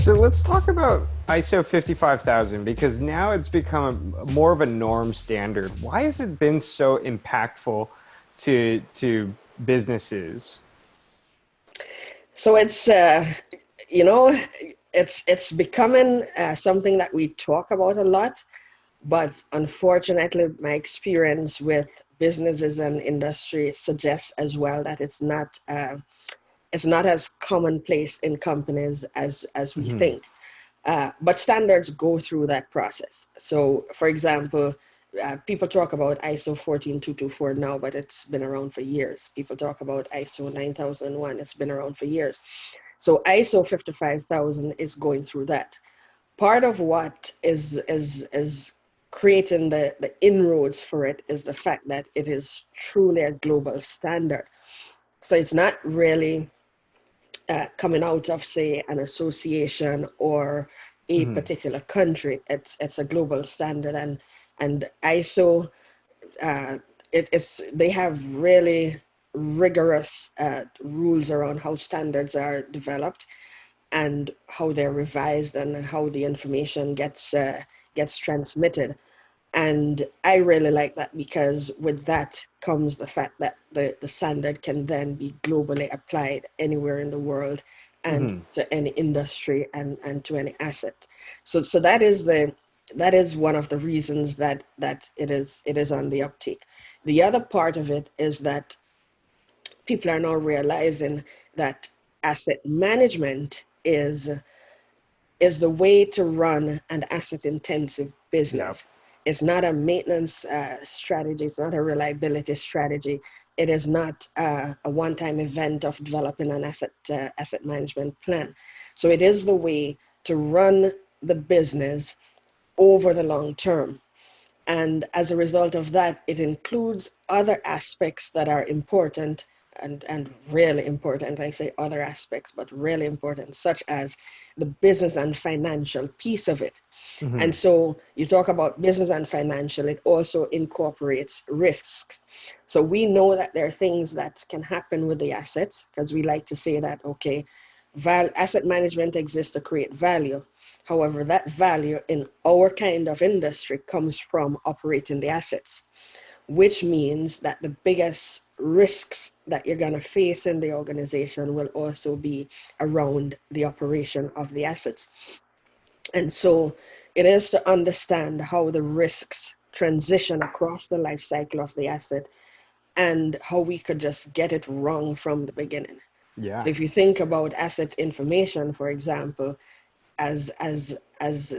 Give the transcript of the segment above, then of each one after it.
So let's talk about ISO 55000 because now it's become more of a norm standard. Why has it been so impactful to businesses? So you know, it's becoming something that we talk about a lot, but unfortunately, my experience with businesses and industry suggests as well that it's not as commonplace in companies as we Hmm. think. But standards go through that process. So, for example, people talk about ISO 14224 now, but it's been around for years. People talk about ISO 9001, it's been around for years. So ISO 55000 is going through that. Part of what is creating the inroads for it is the fact that it is truly a global standard. So it's not really coming out of, say, an association or a Hmm. particular country. It's a global standard, and ISO it's they have really rigorous rules around how standards are developed and how they're revised and how the information gets transmitted. And I really like that because with that comes the fact that the standard can then be globally applied anywhere in the world and Hmm. to any industry and to any asset. So that is one of the reasons that it is on the uptake. The other part of it is that people are now realizing that asset management is the way to run an asset intensive Yeah. business. It's not a maintenance strategy, it's not a reliability strategy. It is not a one time event of developing an asset management plan. So it is the way to run the business over the long term. And as a result of that, it includes other aspects that are important and really important. I say other aspects, but really important, such as the business and financial piece of it. And Hmm. so you talk about business and financial, it also incorporates risks. So we know that there are things that can happen with the assets because we like to say that, okay, asset management exists to create value. However, that value in our kind of industry comes from operating the assets, which means that the biggest risks that you're going to face in the organization will also be around the operation of the assets. And so it is to understand how the risks transition across the life cycle of the asset and how we could just get it wrong from the beginning. So Yeah. if you think about asset information, for example, as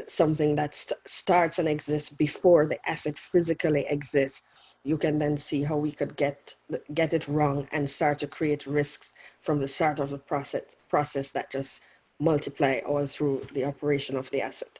something that starts and exists before the asset physically exists, you can then see how we could get it wrong and start to create risks from the start of the process that just multiply all through the operation of the asset.